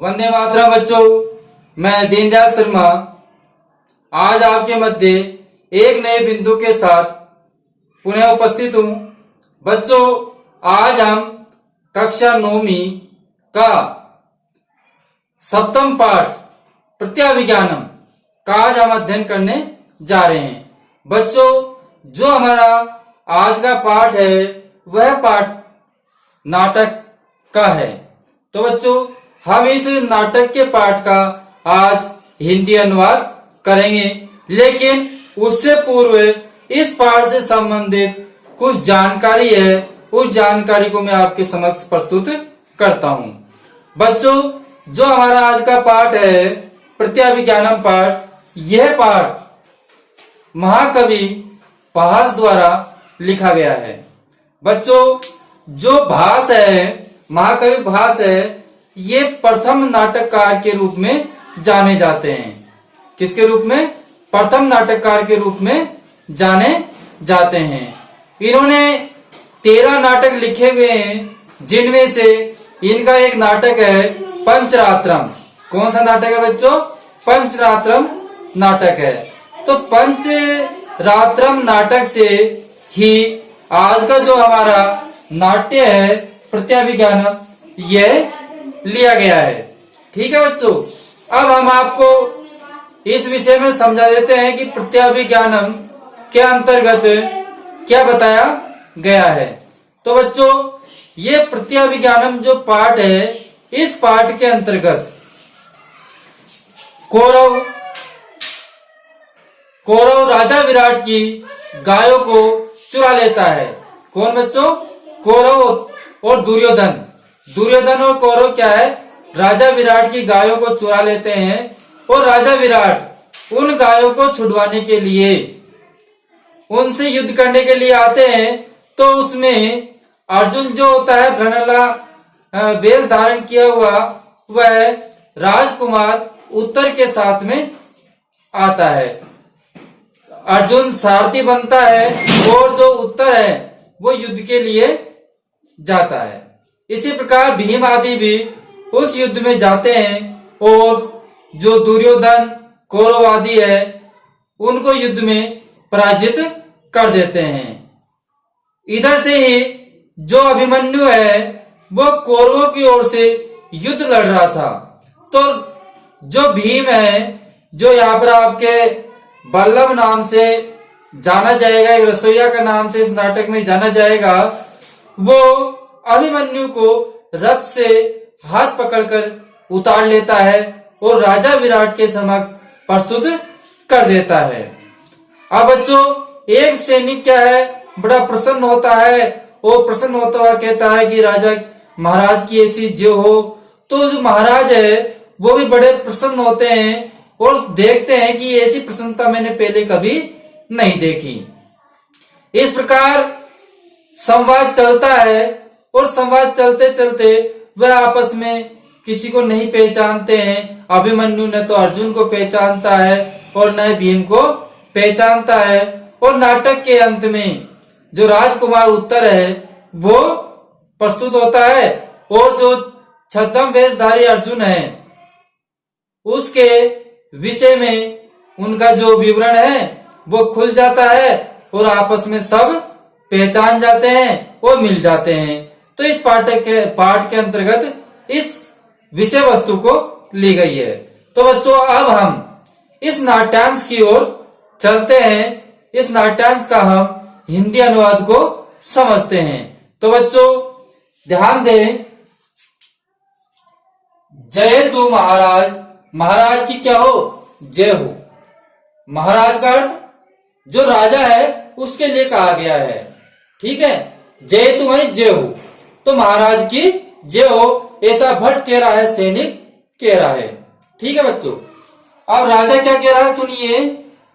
वंदे मातरम बच्चों, मैं दीनदयाल शर्मा आज आपके मध्य एक नए बिंदु के साथ पुनः उपस्थित हूँ। बच्चों, आज हम कक्षा 9वीं का सप्तम पाठ प्रत्याभिज्ञानम का आज हम अध्ययन करने जा रहे हैं। बच्चों, जो हमारा आज का पाठ है वह पाठ नाटक का है। तो बच्चों, हम इस नाटक के पाठ का आज हिंदी अनुवाद करेंगे, लेकिन उससे पूर्व इस पाठ से संबंधित कुछ जानकारी है, उस जानकारी को मैं आपके समक्ष प्रस्तुत करता हूं। बच्चों, जो हमारा आज का पाठ है प्रत्याभिज्ञानम पाठ, यह पाठ महाकवि भास द्वारा लिखा गया है। बच्चों, जो भास है, महाकवि भास है, ये प्रथम नाटककार के रूप में जाने जाते हैं। किसके रूप में? प्रथम नाटककार के रूप में जाने जाते हैं। इन्होंने 13 नाटक लिखे हुए हैं, जिनमें से इनका एक नाटक है पंचरात्रम। कौन सा नाटक है बच्चों? पंचरात्रम नाटक है। तो पंचरात्रम नाटक से ही आज का जो हमारा नाट्य है प्रत्याभिज्ञानम, यह लिया गया है। ठीक है बच्चों, अब हम आपको इस विषय में समझा देते हैं कि प्रत्याभिज्ञानम के अंतर्गत क्या बताया गया है। तो बच्चों, ये प्रत्याभिज्ञानम जो पाठ है, इस पाठ के अंतर्गत कौरव राजा विराट की गायों को चुरा लेता है। कौन बच्चों? कौरव और दुर्योधन। दुर्योधन और कौरव क्या है? राजा विराट की गायों को चुरा लेते हैं और राजा विराट उन गायों को छुड़वाने के लिए, उनसे युद्ध करने के लिए आते हैं। तो उसमें अर्जुन जो होता है भ्रणला वेश धारण किया हुआ, वह राजकुमार उत्तर के साथ में आता है। अर्जुन सारथी बनता है और जो उत्तर है वो युद्ध के लिए जाता है। इसी प्रकार भीम आदि भी उस युद्ध में जाते हैं और जो दुर्योधन कौरव आदि है उनको युद्ध में पराजित कर देते हैं। इधर से ही जो अभिमन्यु है वो कौरवों की ओर से युद्ध लड़ रहा था। तो जो भीम है, जो यहाँ पर आपके बल्लभ नाम से जाना जाएगा, एक रसोईया का नाम से इस नाटक में जाना जाएगा, वो अभिमन्यु को रथ से हाथ पकड़कर उतार लेता है और राजा विराट के समक्ष प्रस्तुत कर देता है। अब बच्चों, एक सैनिक क्या है, बड़ा प्रसन्न होता है और प्रसन्न होता हुआ कहता है कि राजा महाराज की ऐसी जय हो। तो जो महाराज है वो भी बड़े प्रसन्न होते हैं और देखते हैं कि ऐसी प्रसन्नता मैंने पहले कभी नहीं देखी। इस प्रकार संवाद चलता है और संवाद चलते चलते वह आपस में किसी को नहीं पहचानते हैं। अभिमन्यु न तो अर्जुन को पहचानता है और न भीम को पहचानता है। और नाटक के अंत में जो राजकुमार उत्तर है वो प्रस्तुत होता है और जो छद्म वेशधारी अर्जुन है उसके विषय में उनका जो विवरण है वो खुल जाता है और आपस में सब पहचान जाते हैं और मिल जाते हैं। तो इस पाठ के अंतर्गत इस विषय वस्तु को ली गई है। तो बच्चों, अब हम इस नाट्यांश की ओर चलते हैं। इस नाट्यांश का हम हिंदी अनुवाद को समझते हैं। तो बच्चों ध्यान दें, जय तू महाराज, महाराज की क्या हो? जय हो। महाराज का अर्थ जो राजा है उसके लिए कहा गया है। ठीक है, जय तुम्हारी जय हो। तो महाराज की जय हो, ऐसा भट्ट कह रहा है, सैनिक कह रहा है। ठीक है बच्चों, अब राजा क्या कह रहा है सुनिए।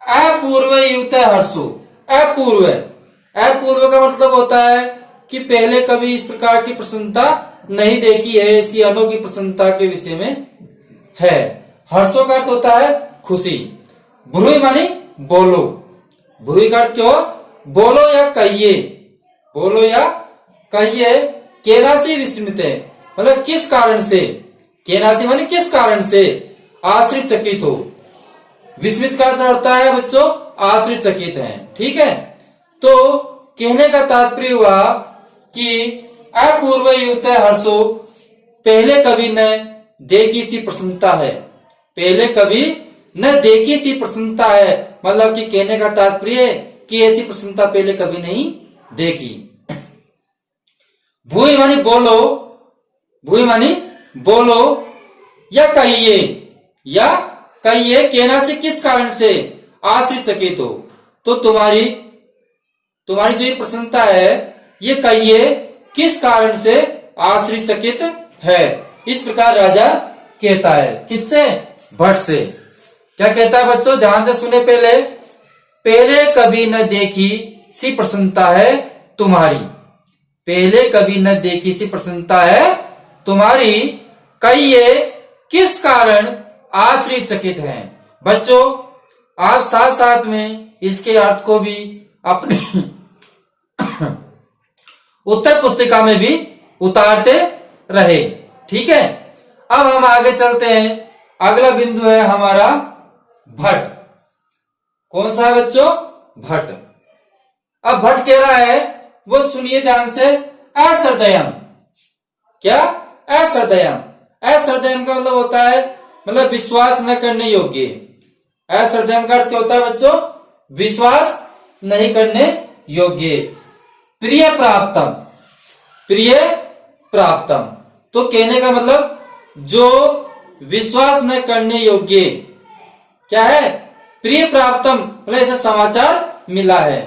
अपूर्व युत हर्षो। अपूर्व, अपूर्व का मतलब होता है कि पहले कभी इस प्रकार की प्रसन्नता नहीं देखी है, ऐसी अनोखी प्रसन्नता के विषय में है। हर्षो का अर्थ होता है खुशी। ब्रूहि मानी बोलो। ब्रूहि का अर्थ क्यों? बोलो या कहिए, बोलो या कहिए। केना से विस्मित है, मतलब किस कारण से, केनासी माने किस कारण से, आश्चर्यचकित हो। विस्मित का अर्थ होता है बच्चों आश्चर्यचकित है। ठीक है, तो कहने का तात्पर्य हुआ कि अपूर्व युक्त हर्षो, पहले कभी न देखी सी प्रसन्नता है, पहले कभी न देखी सी प्रसन्नता है। मतलब कि कहने का तात्पर्य कि ऐसी प्रसन्नता पहले कभी नहीं देखी। भूय मानी बोलो, भूय मानी बोलो, या कहिए, या कहिए कहना से किस कारण से, आश्चर्यचकित हो। तो तुम्हारी जो ये प्रसन्नता है ये कहिए किस कारण से आश्चर्यचकित है। इस प्रकार राजा कहता है, किससे, भट्ट से। क्या कहता है बच्चों, ध्यान से सुने। पहले कभी न देखी सी प्रसन्नता है तुम्हारी, पहले कभी न देखी सी प्रसन्नता है तुम्हारी, कहिए किस कारण आश्चर्यचकित हैं। बच्चों आप साथ साथ में इसके अर्थ को भी अपनी उत्तर पुस्तिका में भी उतारते रहे। ठीक है, अब हम आगे चलते हैं। अगला बिंदु है हमारा भट्ट। कौन सा है बच्चों, भट्ट। अब भट्ट कह रहा है, वो सुनिए ध्यान से, असृदयम। क्या, असृदयम। असृदयम का मतलब होता है, मतलब विश्वास न करने योग्य। असृदयम का अर्थ क्या होता है बच्चों, विश्वास नहीं करने योग्य। प्रिय प्राप्तम, प्रिय प्राप्तम, तो कहने का मतलब जो विश्वास न करने योग्य क्या है, प्रिय प्राप्तम, मतलब ऐसा समाचार मिला है।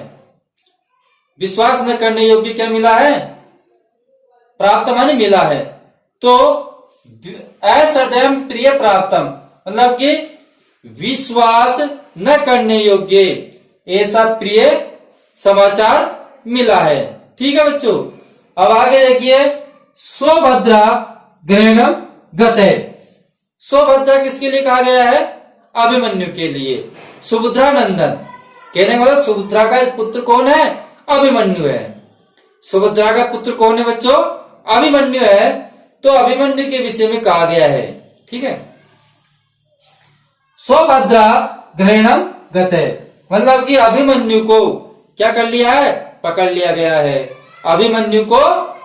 विश्वास न करने योग्य क्या मिला है, प्राप्त माने मिला है। तो असृदयम प्रिय प्राप्तम, मतलब कि विश्वास न करने योग्य ऐसा प्रिय समाचार मिला है। ठीक है बच्चों, अब आगे देखिए, सौभद्रा ग्रहणम गते। सौभद्रा किसके लिए कहा गया है, अभिमन्यु के लिए। सुभद्रा नंदन कहने का मतलब सुभद्रा का पुत्र कौन है, अभिमन्यु है। सुभद्रा का पुत्र कौन है बच्चों, अभिमन्यु है। तो अभिमन्यु के विषय में कहा गया है। ठीक है, सौभद्रा ग्रहणम गते, मतलब कि अभिमन्यु को क्या कर लिया है, पकड़ लिया गया है। अभिमन्यु को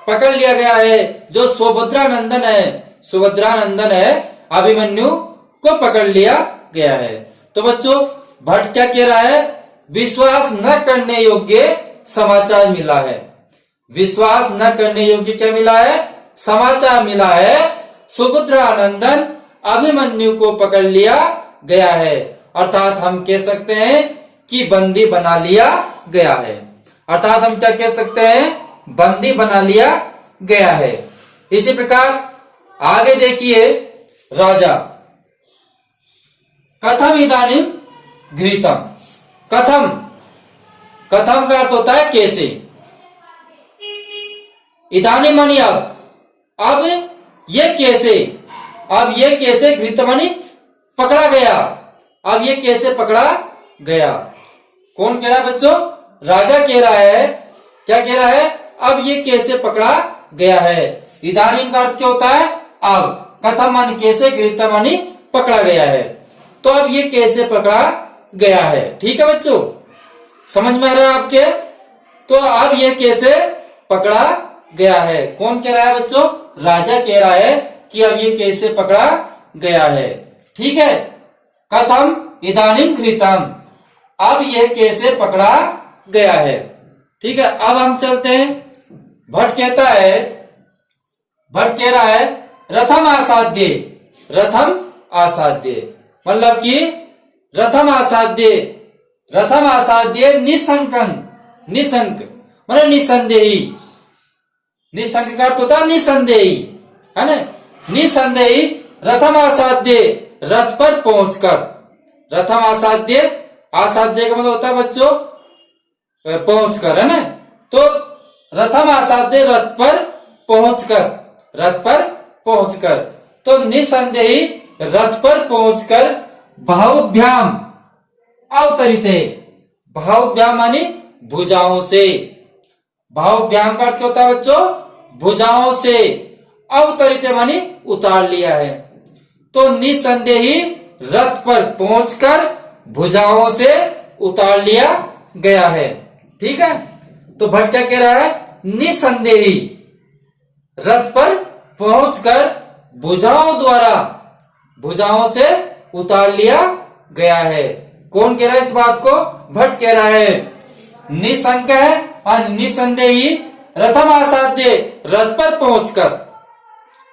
पकड़ लिया गया है। जो सुभद्रा नंदन है, सुभद्रा नंदन है, अभिमन्यु को पकड़ लिया गया है। तो बच्चों भट्ट क्या कह रहा है, विश्वास न करने योग्य समाचार मिला है। विश्वास न करने योग्य क्या मिला है, समाचार मिला है। सुभद्रा नंदन अभिमन्यु को पकड़ लिया गया है, अर्थात हम कह सकते हैं कि बंदी बना लिया गया है। अर्थात हम क्या कह सकते हैं, बंदी बना लिया गया है। इसी प्रकार आगे देखिए, राजा कथम इदानीम घृतम। कथम, कथम का अर्थ होता है कैसे। इदानीम मानी अब ये कैसे, अब ये कैसे घृत मानी पकड़ा गया। अब ये कैसे पकड़ा गया, कौन कह रहा है बच्चों, राजा कह रहा है। क्या कह रहा है, अब ये कैसे पकड़ा गया है। इदानीम का अर्थ क्या होता है, अब। कथम मानी कैसे, घृत मानी पकड़ा गया है। तो अब ये कैसे पकड़ा गया है। ठीक है बच्चों, समझ में आ रहा है आपके। तो अब ये कैसे पकड़ा गया है, कौन कह रहा है बच्चों, राजा कह रहा है कि अब ये कैसे पकड़ा गया है। ठीक है, कथम इदानीम घृतम, अब यह कैसे पकड़ा गया है। ठीक है, अब हम चलते हैं। भट्ट कहता है, भट्ट कह रहा है, रथम आसाध्य। रथम आसाध्य मतलब कि रथम आसाध्य, रथम आसाध्य निशंकन, निशंक मतलब निसंदेही। निशंक का अर्थ होता है निसंदेही, है ना। निसंदेही रथम आसाध्य, रथ पर पहुंचकर। रथम आसाध्य, आसाध्य का मतलब होता है बच्चों पहुंचकर, है ना। तो रथम आसाध्य रथ पर पहुंचकर, रथ पर पहुंचकर। तो निसंदेही रथ पर पहुंचकर बाहुभ्याम अवतरिते। बाहुभ्याम मानी भुजाओं से। बाहुभ्याम का अर्थ क्या होता है बच्चों, भुजाओं से। अवतरिते मानी उतार लिया है, तो निसंदेह ही रथ पर पहुंचकर भुजाओं से उतार लिया गया है। ठीक है, तो भट्ट क्या कह रहा है, निसंदेह ही रथ पर पहुंचकर भुजाओं से उतार लिया गया है। कौन कह रहा है इस बात को, भट्ट कह रहा है। निसंक है और निसंदेह ही रथम आसाध्य, रथ पर पहुंचकर,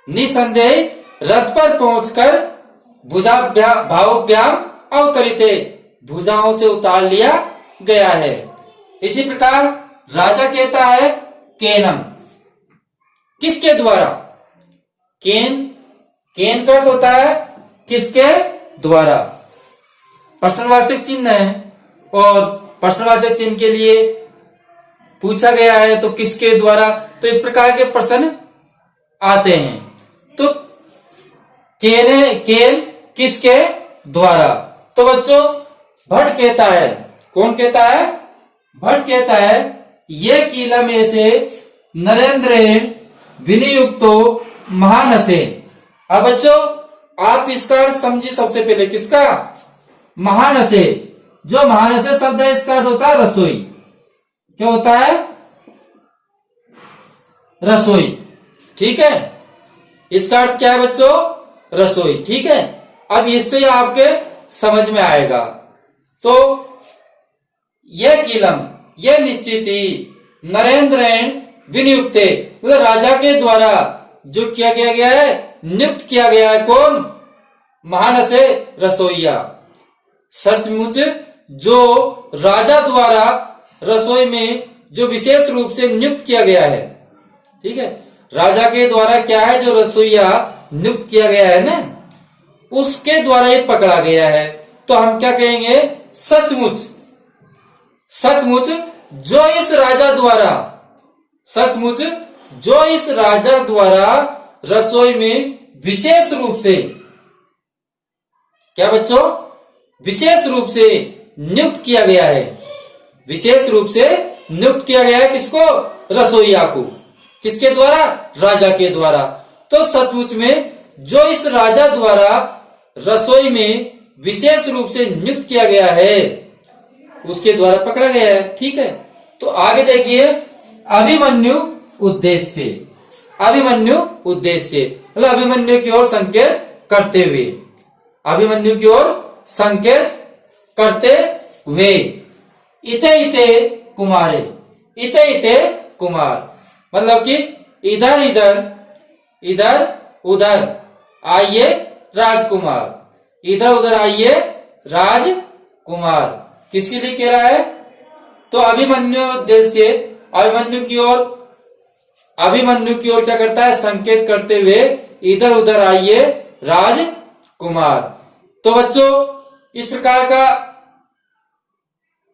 निसंदेह रथ पर पहुंचकर भावोभ्याम अवतरिते, भुजाओं से उतार लिया गया है। इसी प्रकार राजा कहता है केनम, किसके द्वारा, केन का अर्थ होता है किसके द्वारा। प्रश्नवाचक चिन्ह है और प्रश्नवाचक चिन्ह के लिए पूछा गया है तो किसके द्वारा, तो इस प्रकार के प्रश्न आते हैं। तो केन किसके द्वारा, तो बच्चों भट्ट कहता है, कौन कहता है, भट्ट कहता है ये कीला में से नरेंद्रेण विनियुक्तो महानसे। अब बच्चों आप इसका अर्थ समझिए सबसे पहले, किसका, महानसे। जो महानसे शब्द है इसका अर्थ होता है रसोई। क्या होता है, रसोई। ठीक है, इसका अर्थ क्या है बच्चों, रसोई। ठीक है, अब इससे आपके समझ में आएगा। तो यह कीलम, यह निश्चित ही नरेंद्रेण विनियुक्ते, मतलब राजा के द्वारा जो किया गया है, नियुक्त किया गया है। कौन, महानसे रसोईया। सचमुच जो राजा द्वारा रसोई में जो विशेष रूप से नियुक्त किया गया है, ठीक है, राजा के द्वारा क्या है, जो रसोईया नियुक्त किया गया है ना, उसके द्वारा ही पकड़ा गया है। तो हम क्या कहेंगे, सचमुच, सचमुच जो इस राजा द्वारा, सचमुच जो इस राजा द्वारा रसोई में विशेष रूप से, क्या बच्चों, विशेष रूप से नियुक्त किया गया है, विशेष रूप से नियुक्त किया गया है किसको, रसोईया को। किसके द्वारा, राजा के द्वारा। तो सचमुच में जो इस राजा द्वारा रसोई में विशेष रूप से नियुक्त किया गया है, उसके द्वारा पकड़ा गया है। ठीक है, तो आगे देखिए, अभिमन्यु उद्देश्य, अभिमन्यु उद्देश्य मतलब अभिमन्यु की ओर संकेत करते हुए, अभिमन्यु की ओर संकेत करते हुए। इते इते कुमारे, इते इते कुमार मतलब कि इधर इधर, इधर उधर आइए राजकुमार, इधर उधर आइए राजकुमार। किसके लिए कह रहा है, तो अभिमन्यु उद्देश्य, अभिमन्यु की ओर, अभिमन्यु की ओर क्या करता है, संकेत करते हुए इधर उधर आइए राजकुमार। तो बच्चों इस प्रकार का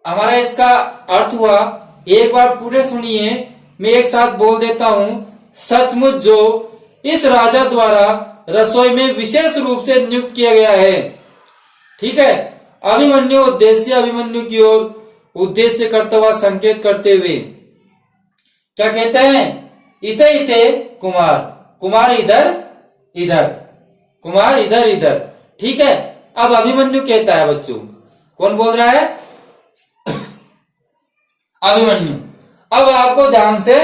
हमारा इसका अर्थ हुआ। एक बार पूरे सुनिए, मैं एक साथ बोल देता हूं। सचमुच जो इस राजा द्वारा रसोई में विशेष रूप से नियुक्त किया गया है, ठीक है, अभिमन्यु उद्देश्य, अभिमन्यु की ओर उद्देश्य करता हुआ संकेत करते हुए क्या कहते हैं, इते इते कुमार, कुमार इधर इधर, कुमार इधर इधर। ठीक है, अब अभिमन्यु कहता है बच्चों, कौन बोल रहा है, अभिमन्यु। अब आपको ध्यान से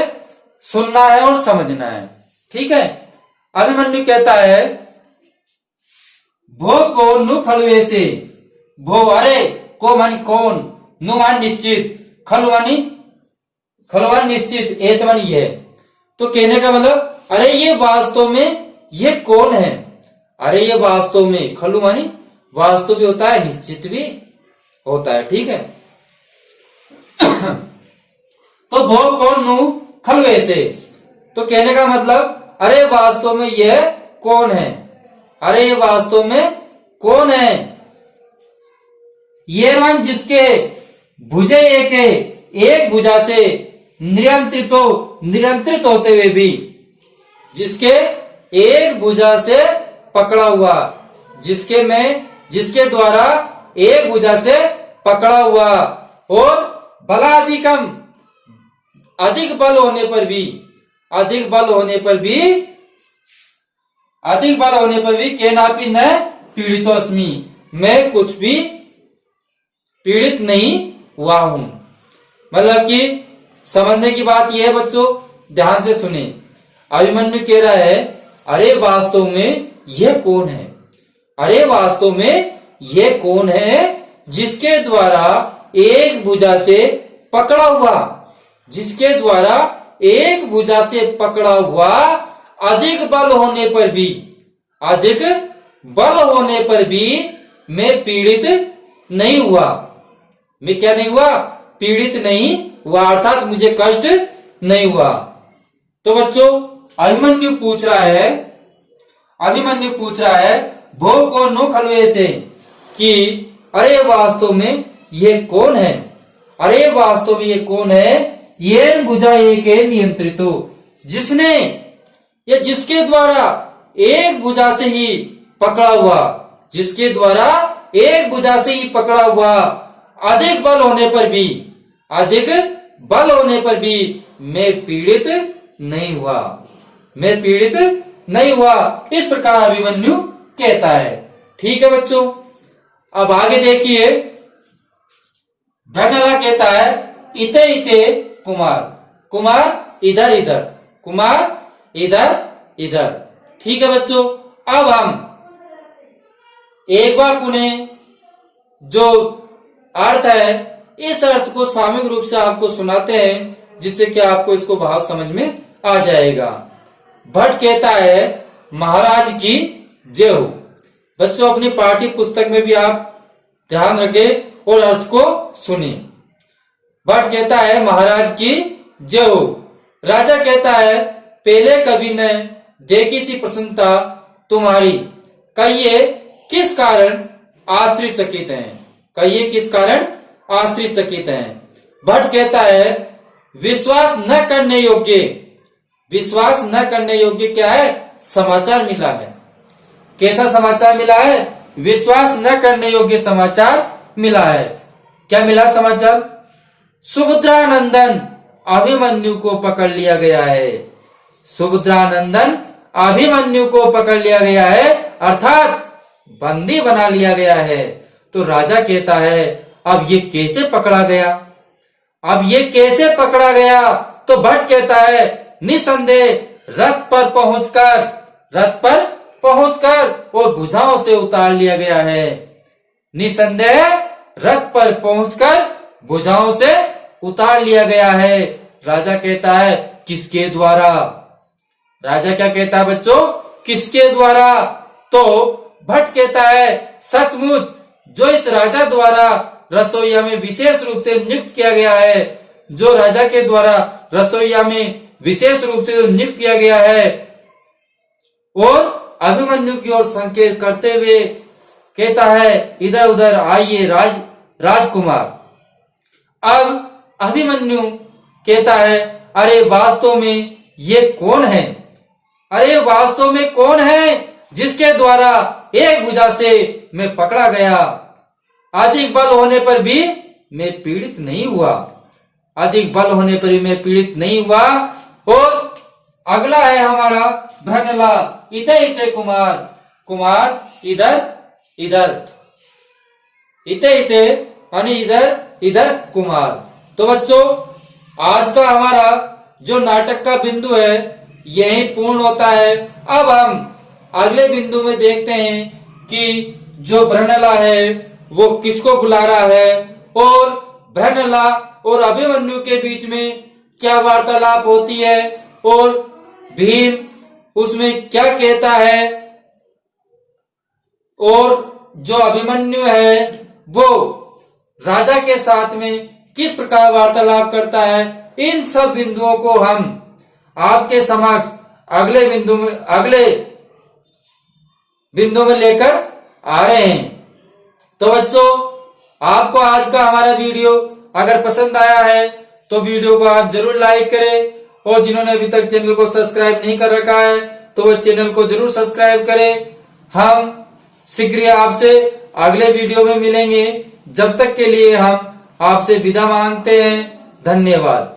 सुनना है और समझना है। ठीक है, अभिमन्यु कहता है, भो को नु खलुए से, भो अरे, को मानी कौन, नु मान निश्चित, खलु मानी निश्चित, ऐसे मानी ये। तो कहने का मतलब, अरे ये वास्तव में ये कौन है, अरे ये वास्तव में, खलु मानी वास्तव भी होता है, निश्चित भी होता है। ठीक है, तो भो कौन नु खलुए से, तो कहने का मतलब, अरे वास्तव में यह कौन है, अरे ये वास्तव में कौन है। ये मान जिसके भुजे एक भुजा से नियंत्रित होते हुए भी, जिसके एक भुजा से पकड़ा हुआ, जिसके द्वारा एक भुजा से पकड़ा हुआ, और बलाधिकम अधिक बल होने पर भी, अधिक बल होने पर भी केनापि न पीड़ितोऽस्मि, मैं कुछ भी पीड़ित नहीं हुआ हूं। मतलब कि समझने की बात यह है बच्चों, ध्यान से सुने। अभिमन्यु कह रहा है अरे वास्तव में यह कौन है, अरे वास्तव में यह कौन है जिसके द्वारा एक भुजा से पकड़ा हुआ, जिसके द्वारा एक भुजा से पकड़ा हुआ अधिक बल होने पर भी, अधिक बल होने पर भी मैं पीड़ित नहीं हुआ। मैं क्या नहीं हुआ? पीड़ित नहीं हुआ, अर्थात मुझे कष्ट नहीं हुआ। तो बच्चों अभिमन्यु पूछ रहा है भो को नो खलु ऐसे कि अरे वास्तव में ये कौन है, अरे वास्तव में ये कौन है, ये भुजा एक नियंत्रित, जिसने या जिसके द्वारा एक भुजा से ही पकड़ा हुआ, जिसके द्वारा एक भुजा से ही पकड़ा हुआ अधिक बल होने पर भी, अधिक बल होने पर भी मैं पीड़ित नहीं हुआ, मैं पीड़ित नहीं हुआ। इस प्रकार अभिमन्यु कहता है। ठीक है बच्चों, अब आगे देखिए। ब्रह्मला कहता है इते इते कुमार, कुमार इधर इधर, कुमार इधर इधर। ठीक है बच्चों, अब हम एक बार पुनः जो अर्थ है इस अर्थ को सामूहिक रूप से आपको सुनाते हैं, जिससे कि आपको इसको भाव समझ में आ जाएगा। भट्ट कहता है महाराज की जय हो। बच्चों अपनी पाठ्य पुस्तक में भी आप ध्यान रखें और अर्थ को सुने। भट्ट कहता है महाराज की जय हो। राजा कहता है पहले कभी न देखी सी प्रसन्नता तुम्हारी, कहिए किस कारण आश्चर्यचकित हैं, कहिए किस कारण आश्चर्यचकित हैं। भट्ट कहता है विश्वास न करने योग्य, विश्वास न करने योग्य क्या है? समाचार मिला है। कैसा समाचार मिला है? विश्वास न करने योग्य समाचार मिला है। क्या मिला समाचार? सुभद्रानंदन अभिमन्यु को पकड़ लिया गया है, सुभद्रानंदन अभिमन्यु को पकड़ लिया गया है, अर्थात बंदी बना लिया गया है। तो राजा कहता है अब ये कैसे पकड़ा गया, अब ये कैसे पकड़ा गया? तो भट्ट कहता है निसंदेह रथ पर पहुंचकर, रथ पर पहुंचकर और भुजाओं से उतार लिया गया है। निसंदेह रथ पर पहुंचकर भुजाओं से उतार लिया गया है। राजा कहता है किसके द्वारा? राजा क्या कहता है बच्चों? किसके द्वारा? तो भट्ट कहता है सचमुच जो इस राजा द्वारा रसोईया में विशेष रूप से नियुक्त किया गया है, जो राजा के द्वारा रसोईया में विशेष रूप से नियुक्त किया गया है, और अभिमन्यु की ओर संकेत करते हुए कहता है इधर उधर आइए राजकुमार। अब अभिमन्यु कहता है अरे वास्तव में ये कौन है, अरे वास्तव में कौन है जिसके द्वारा एक भुजा से मैं पकड़ा गया, अधिक बल होने पर भी मैं पीड़ित नहीं हुआ, अधिक बल होने पर भी मैं पीड़ित नहीं हुआ। और अगला है हमारा भ्रनला इते इते कुमार, कुमार इधर इधर, इते इते यानी इधर इधर कुमार। तो बच्चों आज का हमारा जो नाटक का बिंदु है यही पूर्ण होता है। अब हम अगले बिंदु में देखते हैं कि जो भ्रनला है वो किसको बुला रहा है और भ्रनला और अभिमन्यु के बीच में क्या वार्तालाप होती है और भीम उसमें क्या कहता है और जो अभिमन्यु है वो राजा के साथ में किस प्रकार वार्तालाप करता है, इन सब बिंदुओं को हम आपके समक्ष अगले बिंदु में लेकर आ रहे हैं। तो बच्चों आपको आज का हमारा वीडियो अगर पसंद आया है तो वीडियो को आप जरूर लाइक करें, और जिन्होंने अभी तक चैनल को सब्सक्राइब नहीं कर रखा है तो वो चैनल को जरूर सब्सक्राइब करें। हम शीघ्र आपसे अगले वीडियो में मिलेंगे, जब तक के लिए हम आपसे विदा मांगते हैं। धन्यवाद।